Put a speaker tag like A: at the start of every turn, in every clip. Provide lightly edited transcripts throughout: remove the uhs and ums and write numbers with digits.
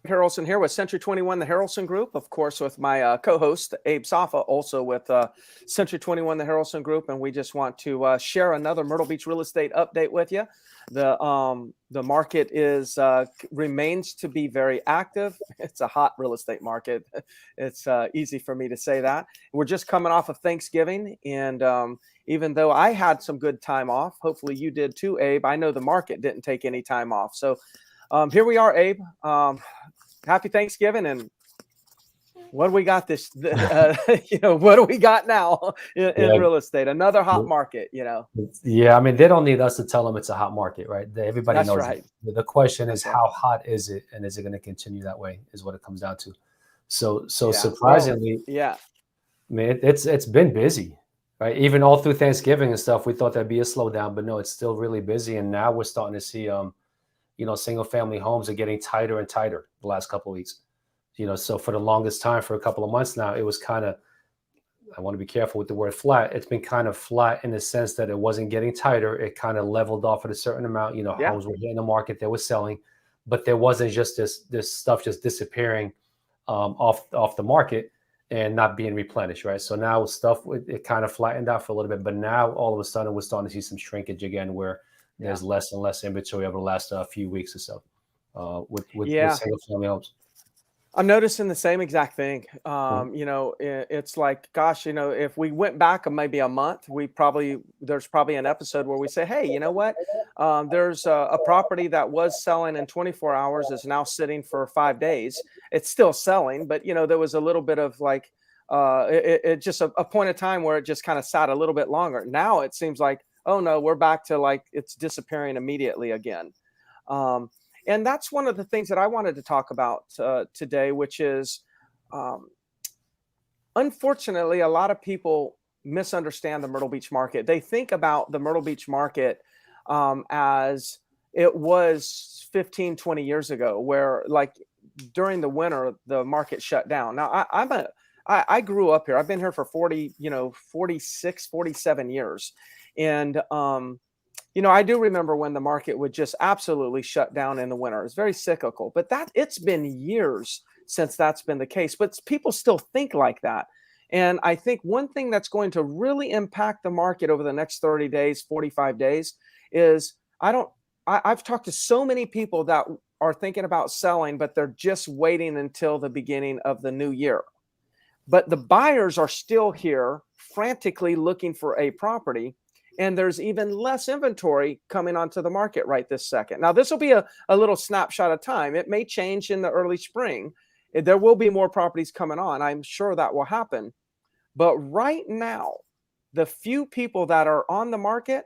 A: Harrelson here with Century 21, the Harrelson Group, of course, with my co-host Abe Safa, also with Century 21, the Harrelson Group, and we just want to share another Myrtle Beach real estate update with you. The market is remains to be very active. It's a hot real estate market. It's easy for me to say that. We're just coming off of Thanksgiving, and even though I had some good time off, hopefully you did too, Abe. I know the market didn't take any time off, so. Here we are, Abe. Happy Thanksgiving, and what do we got what do we got now in real estate? Another hot market,
B: Yeah, I mean, they don't need us to tell them it's a hot market, right? Everybody
A: That's
B: knows
A: right.
B: it. The question
A: That's
B: is,
A: right.
B: how hot is it, and is it going to continue that way? Is what it comes down to. So
A: Yeah.
B: surprisingly,
A: Well, yeah.
B: I mean, it's been busy, right? Even all through Thanksgiving and stuff, we thought there'd be a slowdown, but no, it's still really busy. And now we're starting to see, single family homes are getting tighter and tighter the last couple of weeks. So for the longest time, for a couple of months now, it was kind of, I want to be careful with the word flat. It's been kind of flat in the sense that it wasn't getting tighter. It kind of leveled off at a certain amount.
A: Yeah.
B: Homes were hitting the market, they were selling, but there wasn't just this stuff just disappearing off the market and not being replenished, right? So now stuff, it kind of flattened out for a little bit, but now all of a sudden we're starting to see some shrinkage again, where there's less and less inventory over the last few weeks or so with single family homes.
A: I'm noticing the same exact thing.
B: Mm-hmm.
A: It's like, gosh, if we went back maybe a month, there's probably an episode where we say, hey, you know what? There's a property that was selling in 24 hours is now sitting for 5 days. It's still selling, but there was a little bit of like, it just a point of time where it just kind of sat a little bit longer. Now it seems like, oh no, we're back to like it's disappearing immediately again. And that's one of the things that I wanted to talk about today, which is, unfortunately, a lot of people misunderstand the Myrtle Beach market. They think about the Myrtle Beach market as it was 15, 20 years ago, where like during the winter, the market shut down. Now, I grew up here. I've been here for 46, 47 years. And, I do remember when the market would just absolutely shut down in the winter. It's very cyclical, but it's been years since that's been the case, but people still think like that. And I think one thing that's going to really impact the market over the next 30 days, 45 days is I've talked to so many people that are thinking about selling, but they're just waiting until the beginning of the new year. But the buyers are still here frantically looking for a property. And there's even less inventory coming onto the market right this second. Now, this will be a little snapshot of time. It may change in the early spring. There will be more properties coming on. I'm sure that will happen. But right now, the few people that are on the market,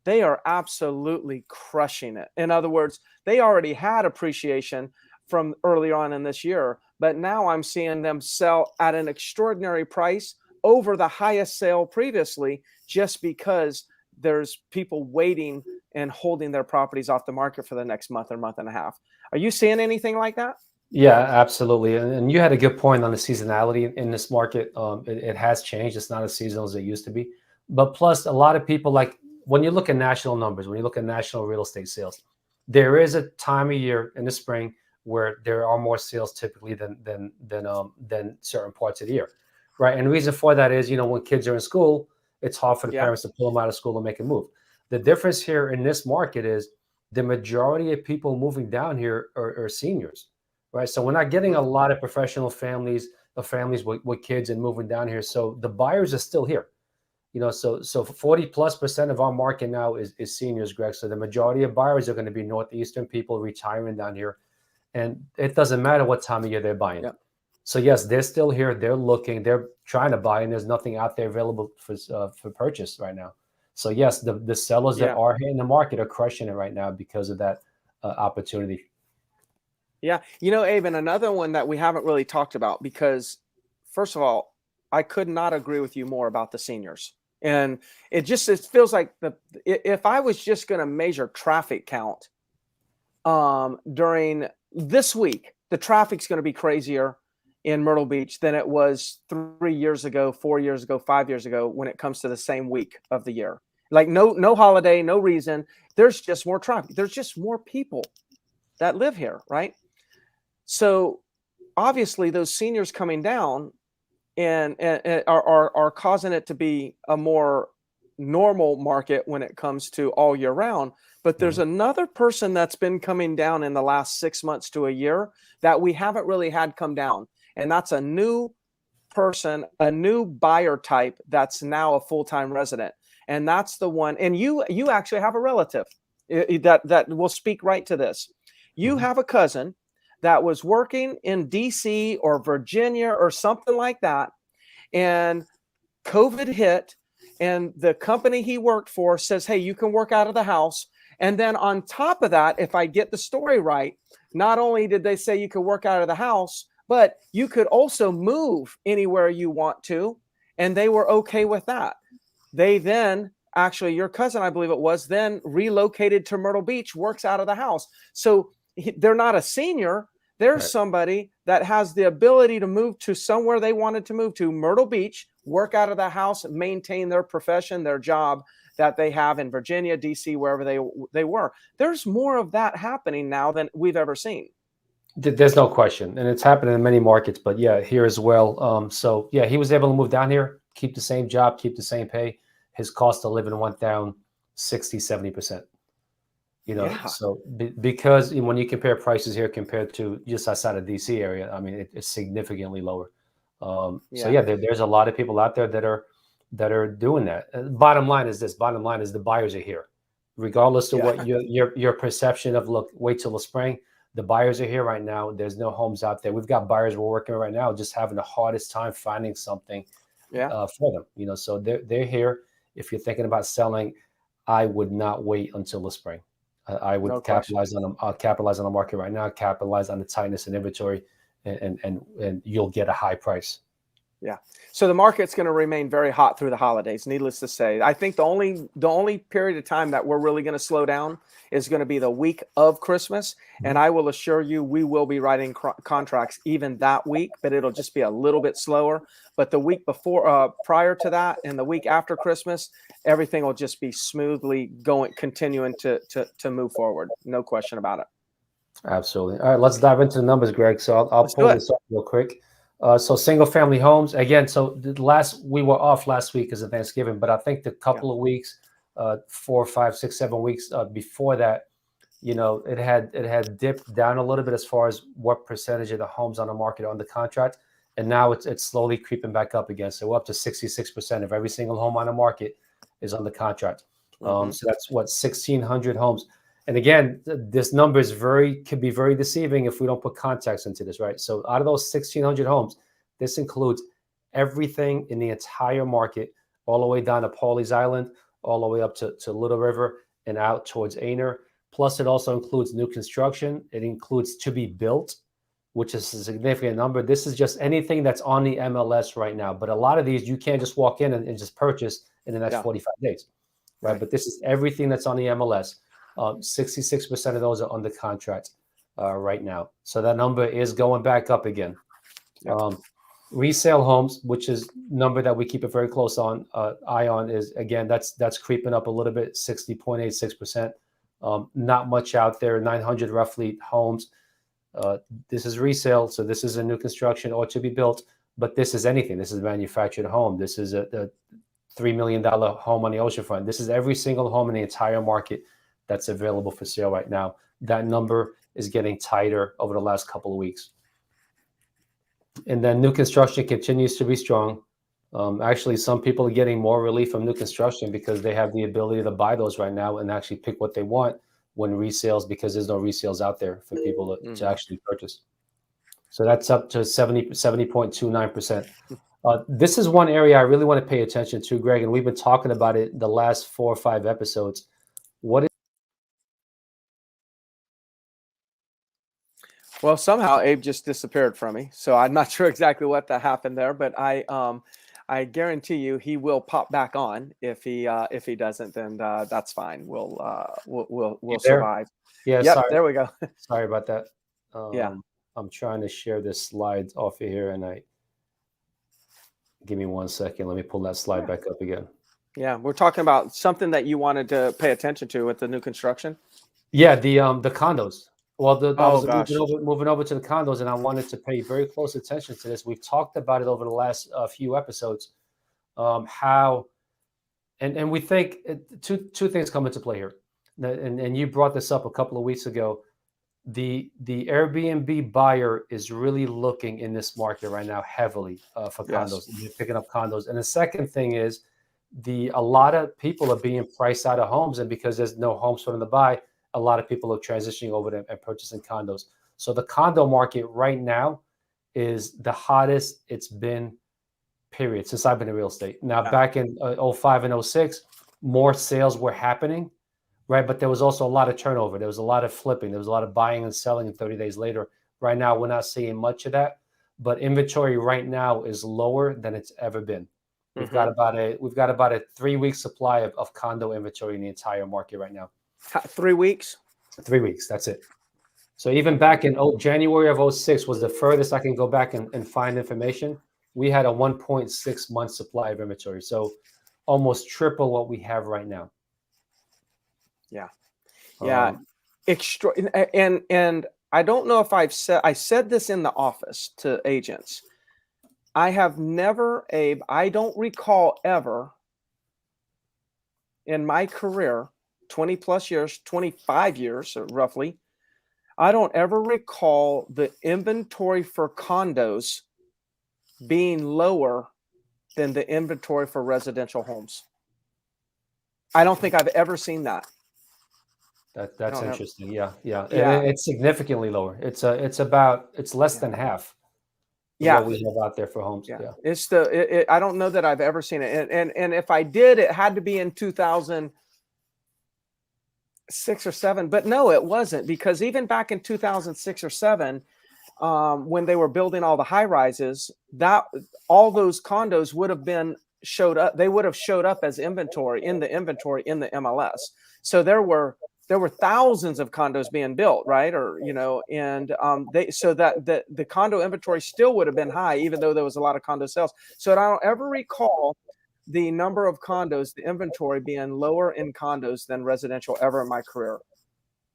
A: they are absolutely crushing it. In other words, they already had appreciation from early on in this year, but now I'm seeing them sell at an extraordinary price over the highest sale previously, just because there's people waiting and holding their properties off the market for the next month or month and a half. Are you seeing anything like that?
B: Yeah, absolutely. And you had a good point on the seasonality in this market. It has changed. It's not as seasonal as it used to be. But plus, a lot of people, like when you look at national numbers, when you look at national real estate sales, there is a time of year in the spring where there are more sales typically than certain parts of the year, right? And the reason for that is, when kids are in school, it's hard for the parents to pull them out of school and make a move. The difference here in this market is the majority of people moving down here are seniors. Right. So we're not getting a lot of professional families, families with kids and moving down here. So the buyers are still here. So 40+% of our market now is seniors, Greg. So the majority of buyers are going to be Northeastern people retiring down here. And it doesn't matter what time of year they're buying. Yep. So yes, they're still here. They're looking, they're trying to buy, and there's nothing out there available for purchase right now. So yes, the sellers that are in the market are crushing it right now because of that opportunity.
A: Yeah. Abe, and another one that we haven't really talked about, because first of all, I could not agree with you more about the seniors. And it feels like if I was just going to measure traffic count during this week, the traffic's going to be crazier in Myrtle Beach than it was 3 years ago, 4 years ago, 5 years ago, when it comes to the same week of the year. Like no holiday, no reason. There's just more traffic. There's just more people that live here, right? So obviously those seniors coming down and are causing it to be a more normal market when it comes to all year round. But there's
B: Mhm.
A: another person that's been coming down in the last 6 months to a year that we haven't really had come down. And that's a new person, a new buyer type that's now a full-time resident. And that's the one. And you actually have a relative that will speak right to this. You
B: Mhm.
A: have a cousin that was working in DC or Virginia or something like that, and COVID hit, and the company he worked for says, hey, you can work out of the house. And then on top of that, if I get the story right, not only did they say you could work out of the house, but you could also move anywhere you want to. And they were okay with that. They then actually, your cousin, I believe it was, then relocated to Myrtle Beach, works out of the house. So they're not a senior. There's
B: Right.
A: somebody that has the ability to move to somewhere they wanted to move to, Myrtle Beach, work out of the house, maintain their profession, their job that they have in Virginia, DC, wherever they were. There's more of that happening now than we've ever seen.
B: There's no question, and it's happening in many markets, but yeah, here as well. So yeah, he was able to move down here, keep the same job, keep the same pay. His cost of living went down 60, 70%.
A: Yeah,
B: So because when you compare prices here compared to just outside of DC area, I mean, it's significantly lower. So
A: yeah,
B: yeah, there's a lot of people out there that are doing that. Bottom line is this. Bottom line is the buyers are here, regardless of
A: yeah.
B: what your perception of look. Wait till the spring. The buyers are here right now. There's no homes out there. We've got buyers we're working with right now, just having the hardest time finding something
A: Yeah,
B: for them. So they're here. If you're thinking about selling, I would not wait until the spring. I
A: no
B: would
A: question.
B: capitalize on them. Capitalize on the market right now. Capitalize on the tightness in inventory, and you'll get a high price.
A: Yeah. So the market's going to remain very hot through the holidays, needless to say. I think the only period of time that we're really going to slow down is going to be the week of Christmas. And
B: Mhm.
A: I will assure you, we will be writing contracts even that week, but it'll just be a little bit slower. But the week before, prior to that, and the week after Christmas, everything will just be smoothly going, continuing to move forward. No question about it.
B: Absolutely. All right, let's dive into the numbers, Greg. So I'll
A: Let's do
B: pull
A: it.
B: this up real quick. So single family homes again. So we were off last week because of Thanksgiving, but I think the
A: Yeah.
B: couple of weeks, 4, 5, 6, 7 weeks before that, it had dipped down a little bit as far as what percentage of the homes on the market are under contract, and now it's slowly creeping back up again. So we're up to 66% of every single home on the market is under contract.
A: Hmm.
B: So that's what 1,600 homes. And again, this number could be very deceiving if we don't put context into this, right? So out of those 1,600 homes, this includes everything in the entire market, all the way down to Pawleys Island, all the way up to Little River and out towards Aner. Plus, it also includes new construction. It includes to be built, which is a significant number. This is just anything that's on the MLS right now. But a lot of these you can't just walk in and just purchase in the next
A: Yeah.
B: 45 days, right?
A: Right.
B: But this is everything that's on the MLS. 66% of those are under contract right now. So that number is going back up again.
A: Yep.
B: Resale homes, which is number that we keep a very close eye on, is again that's creeping up a little bit, 60.86%. Not much out there, 900 roughly homes. This is resale, so this is a new construction or to be built, but this is anything. This is a manufactured home. This is a $3 million home on the oceanfront. This is every single home in the entire market that's available for sale right now. That number is getting tighter over the last couple of weeks. And then new construction continues to be strong. Actually, some people are getting more relief from new construction because they have the ability to buy those right now and actually pick what they want when resales, because there's no resales out there for people to
A: Hmm.
B: actually purchase. So that's up to 70.29%. This is one area I really want to pay attention to, Greg, and we've been talking about it the last 4 or 5 episodes. What is
A: Well, somehow Abe just disappeared from me, so I'm not sure exactly what that happened there, but I guarantee you he will pop back on. If he doesn't, then that's fine. We'll
B: you there?
A: survive.
B: Yeah,
A: Yep,
B: sorry,
A: there we go.
B: sorry about that.
A: Yeah,
B: I'm trying to share this slide off of here, and give me 1 second. Let me pull that slide
A: yeah,
B: back up again.
A: yeah. We're talking about something that you wanted to pay attention to with the new construction.
B: Yeah, the condos. Well, I
A: Oh
B: was
A: gosh.
B: moving over to the condos, and I wanted to pay very close attention to this. We've talked about it over the last few episodes. How and we think two things come into play here, and you brought this up a couple of weeks ago. The Airbnb buyer is really looking in this market right now heavily for
A: Yes.
B: condos. They're picking up condos, and the second thing is a lot of people are being priced out of homes, and because there's no homes for them to buy, a lot of people are transitioning over to and purchasing condos. So the condo market right now is the hottest it's been, period, since I've been in real estate. Now,
A: Yeah.
B: back in 05 and 06, more sales were happening, right? But there was also a lot of turnover. There was a lot of flipping. There was a lot of buying and selling, and 30 days later. Right now, we're not seeing much of that, but inventory right now is lower than it's ever been. We've got about a 3-week supply of condo inventory in the entire market right now.
A: 3 weeks.
B: 3 weeks, that's it. So even back in January of 06 was the furthest I can go back and find information. We had a 1.6 month supply of inventory. So almost triple what we have right now.
A: Yeah. Yeah. Extra. And I don't know if I said this in the office to agents. I have never, Abe, I don't recall ever in my career, 20 plus years, 25 years roughly, I don't ever recall the inventory for condos being lower than the inventory for residential homes. I don't think I've ever seen that.
B: That's interesting. Yeah.
A: Yeah.
B: It's significantly lower. It's less than half of what we have out there for homes.
A: Yeah.
B: Yeah.
A: It's I don't know that I've ever seen it. And if I did, it had to be in 2006 or 7. But no, it wasn't, because even back in 2006 or 7, when they were building all the high rises, that all those condos would have been showed up. They would have showed up as inventory in the MLS. So there were thousands of condos being built, right? Or, and so that the condo inventory still would have been high, even though there was a lot of condo sales. So I don't ever recall the number of condos, the inventory being lower in condos than residential ever in my career.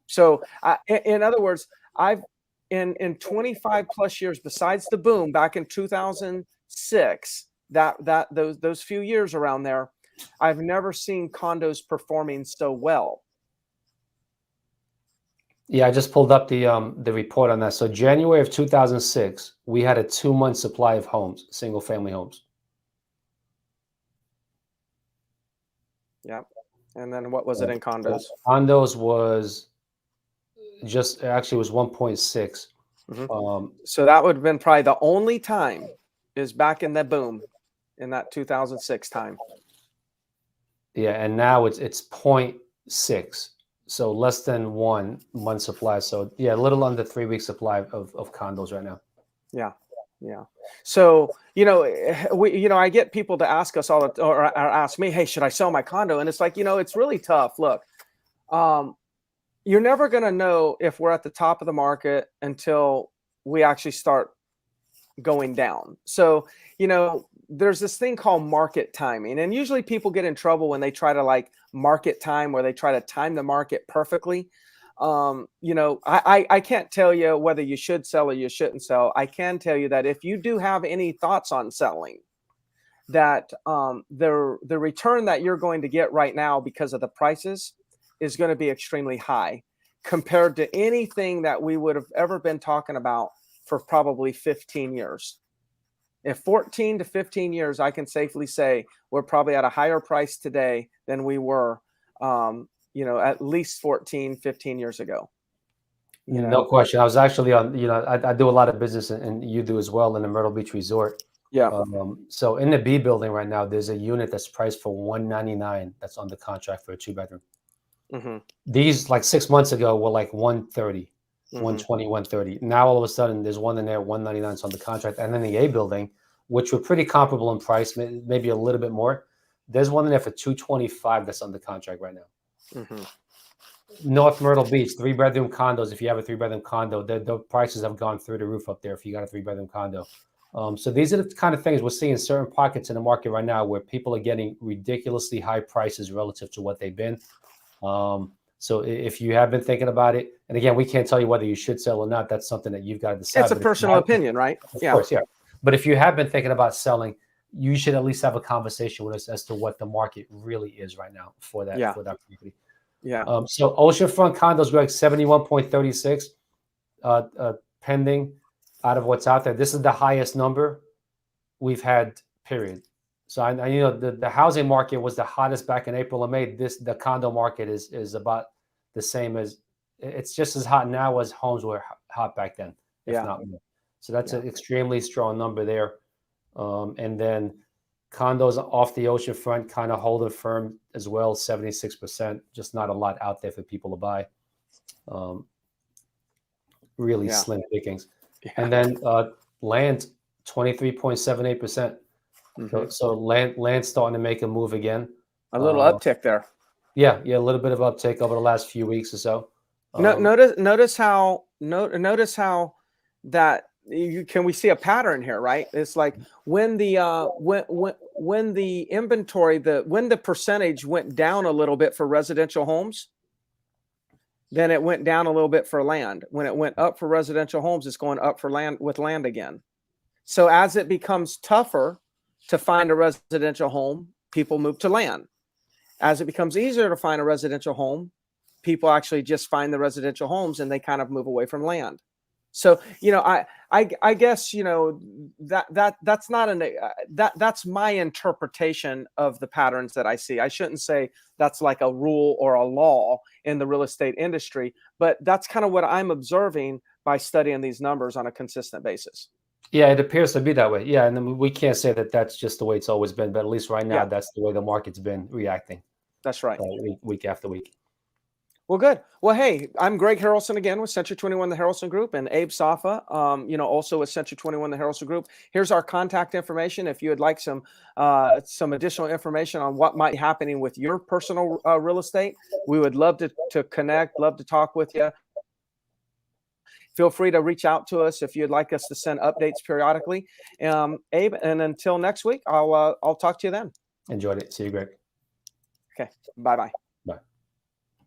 A: So in other words, I've in 25 plus years, besides the boom back in 2006, those few years around there, I've never seen condos performing so well.
B: Yeah, I just pulled up the report on that. So January of 2006, we had a 2-month supply of homes, single family homes.
A: Yeah. And then what was it in condos?
B: Condos was was 1.6.
A: Mm-hmm. So that would have been probably the only time is back in that boom in that 2006 time.
B: Yeah, and now it's 0.6. So less than 1 month supply. So yeah, a little under 3 weeks supply of condos right now.
A: Yeah. Yeah. So, I get people to ask us or ask me, hey, should I sell my condo? And it's like, it's really tough. Look, you're never going to know if we're at the top of the market until we actually start going down. So, there's this thing called market timing. And usually people get in trouble when they try to market time, where they try to time the market perfectly. I can't tell you whether you should sell or you shouldn't sell. I can tell you that if you do have any thoughts on selling, that the return that you're going to get right now because of the prices is going to be extremely high compared to anything that we would have ever been talking about for probably 15 years. In 14 to 15 years, I can safely say we're probably at a higher price today than we were, at least 14, 15 years ago.
B: No question. I was actually on, I do a lot of business, and you do as well, in the Myrtle Beach Resort.
A: Yeah.
B: So in the B building right now, there's a unit that's priced for $199 that's under contract for a 2-bedroom.
A: Mm-hmm.
B: These 6 months ago were like 130. 120,
A: Mm-hmm.
B: 130. Now all of a sudden there's one in there, 199, it's on the contract. And then the A building, which were pretty comparable in price, maybe a little bit more. There's one in there for 225 that's on the contract right now.
A: Mm-hmm.
B: North Myrtle Beach, 3-bedroom condos. If you have a 3-bedroom condo, the prices have gone through the roof up there if you got a 3-bedroom condo. So these are the kind of things we're seeing in certain pockets in the market right now where people are getting ridiculously high prices relative to what they've been. So if you have been thinking about it, and again, we can't tell you whether you should sell or not. That's something that you've got to decide.
A: It's a personal opinion, right?
B: Of course, yeah. But if you have been thinking about selling, you should at least have a conversation with us as to what the market really is right now for that property.
A: Yeah.
B: So oceanfront condos, we're like 71.36 pending out of what's out there. This is the highest number we've had, period. So I you know the housing market was the hottest back in April and May. The condo market is about the same as, it's just as hot now as homes were hot back then, if not more. So that's an extremely strong number there. And then condos off the ocean front kind of holding firm as well, 76%. Just not a lot out there for people to buy. Really slim pickings. And then land, 23.78%. So land's starting to make a move again.
A: A little uptick there.
B: Yeah, a little bit of uptick over the last few weeks or so.
A: Notice how that can we see a pattern here, right? It's like when the inventory, when the percentage went down a little bit for residential homes, then it went down a little bit for land. When it went up for residential homes, it's going up for land again. So as it becomes tougher to find a residential home, people move to land. As it becomes easier to find a residential home, people actually just find the residential homes and they kind of move away from land. So, I guess, that's not that's my interpretation of the patterns that I see. I shouldn't say that's like a rule or a law in the real estate industry, but that's kind of what I'm observing by studying these numbers on a consistent basis.
B: Yeah, it appears to be that way. Yeah, and then we can't say that that's just the way it's always been, but at least right now, that's the way the market's been reacting.
A: That's right.
B: Week after week.
A: Well, good. Well, hey, I'm Greg Harrelson again with Century 21, the Harrelson Group, and Abe Safa, also with Century 21, the Harrelson Group. Here's our contact information. If you would like some additional information on what might be happening with your personal real estate, we would love to connect, love to talk with you. Feel free to reach out to us if you'd like us to send updates periodically. Abe, and until next week, I'll talk to you then.
B: Enjoyed it. See you, Greg.
A: Okay. Bye-bye.